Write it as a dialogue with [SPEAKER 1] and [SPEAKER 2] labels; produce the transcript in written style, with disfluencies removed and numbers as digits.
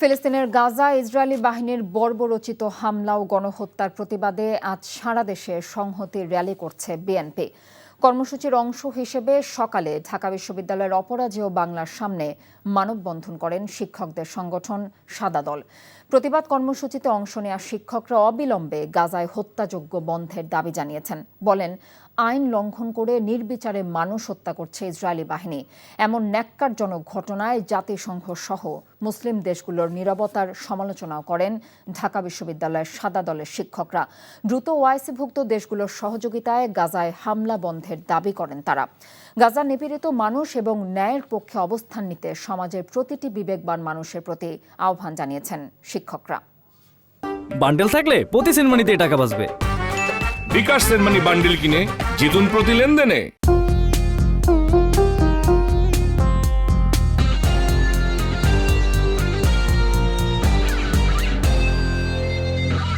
[SPEAKER 1] ফিলিস্তিনের গাজা ইসরায়েলি বাহিনীর বর্বরোচিত হামলা ও গণহত্যার প্রতিবাদে আজ সারা দেশে সংহতির র্যালি করছে বিএনপি। কর্মসূচির অংশ হিসেবে সকালে ঢাকা বিশ্ববিদ্যালয়ের অপরাজেয় বাংলার সামনে মানববন্ধন করেন শিক্ষকদের সংগঠন সাদা দল। প্রতিবাদ কর্মসূচিতে অংশ নেওয়া শিক্ষকরা অবিলম্বে গাজায় হত্যাযজ্ঞ বন্ধের দাবি জানিয়েছেন। বলেন, আইন লঙ্ঘন করে নির্বিচারে মানুষ হত্যা করছে ইসরায়েলি বাহিনী। এমন ন্যাক্কারজনক ঘটনায় জাতিসংঘ সহ মুসলিম দেশগুলোর নীরবতার সমালোচনাও করেন ঢাকা বিশ্ববিদ্যালয়ের সাদা দলের শিক্ষকরা। দ্রুত ওআইসিভুক্ত দেশগুলোর সহযোগিতায় গাজায় হামলা বন্ধের দাবি করেন তারা। গাজা নিপীড়িত মানুষ এবং ন্যায়ের পক্ষে অবস্থান নিতে সমাজের প্রতিটি বিবেকবান মানুষের প্রতি আহ্বান জানিয়েছেন শিক্ষকরা।
[SPEAKER 2] বান্ডেল থাকলে প্রতি সেনমানিতে টাকা বাঁচবে।
[SPEAKER 3] বিকাশ সেনমানি বান্ডেল কিনে জিতুন প্রতি লেনদেনে।